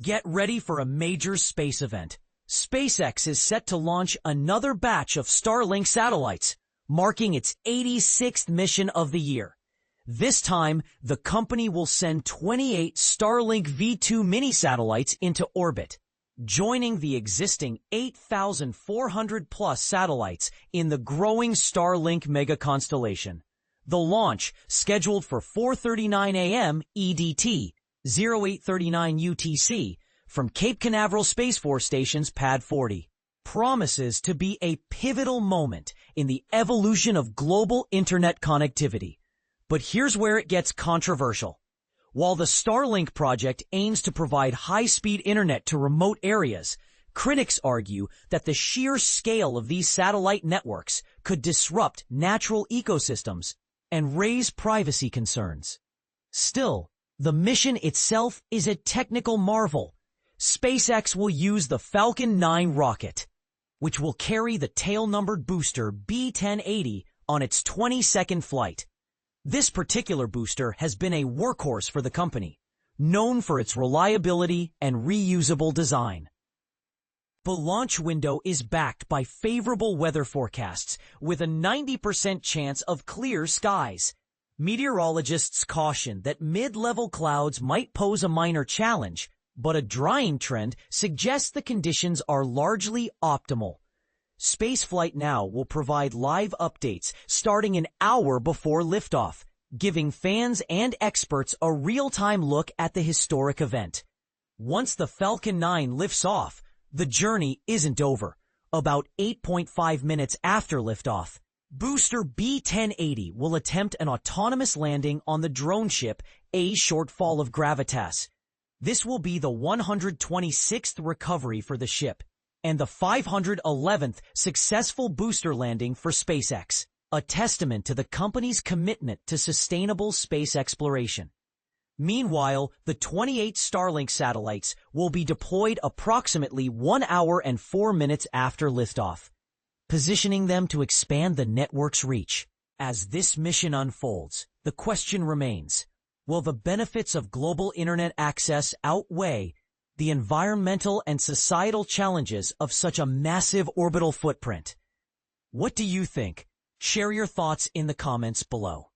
Get ready for a major space event. SpaceX is set to launch another batch of Starlink satellites, marking its 86th mission of the year. This time, the company will send 28 Starlink V2 Mini satellites into orbit, joining the existing 8,400-plus satellites in the growing Starlink mega constellation. The launch, scheduled for 4:39 a.m. EDT, 0839 UTC, from Cape Canaveral Space Force Station's Pad 40, promises to be a pivotal moment in the evolution of global internet connectivity. But here's where it gets controversial. While the Starlink project aims to provide high-speed internet to remote areas, critics argue that the sheer scale of these satellite networks could disrupt natural ecosystems and raise privacy concerns. Still, the mission itself is a technical marvel. SpaceX will use the Falcon 9 rocket, which will carry the tail-numbered booster B-1080 on its 22nd flight. This particular booster has been a workhorse for the company, known for its reliability and reusable design. The launch window is backed by favorable weather forecasts with a 90% chance of clear skies. Meteorologists caution that mid-level clouds might pose a minor challenge, but a drying trend suggests the conditions are largely optimal. Spaceflight Now will provide live updates starting an hour before liftoff, giving fans and experts a real-time look at the historic event. Once the Falcon 9 lifts off, the journey isn't over. About 8.5 minutes after liftoff, booster B-1080 will attempt an autonomous landing on the drone ship A Shortfall of Gravitas. This will be the 126th recovery for the ship and the 511th successful booster landing for SpaceX, a testament to the company's commitment to sustainable space exploration. Meanwhile, the 28 Starlink satellites will be deployed approximately 1 hour and 4 minutes after liftoff, positioning them to expand the network's reach. As this mission unfolds, the question remains, will the benefits of global internet access outweigh the environmental and societal challenges of such a massive orbital footprint? What do you think? Share your thoughts in the comments below.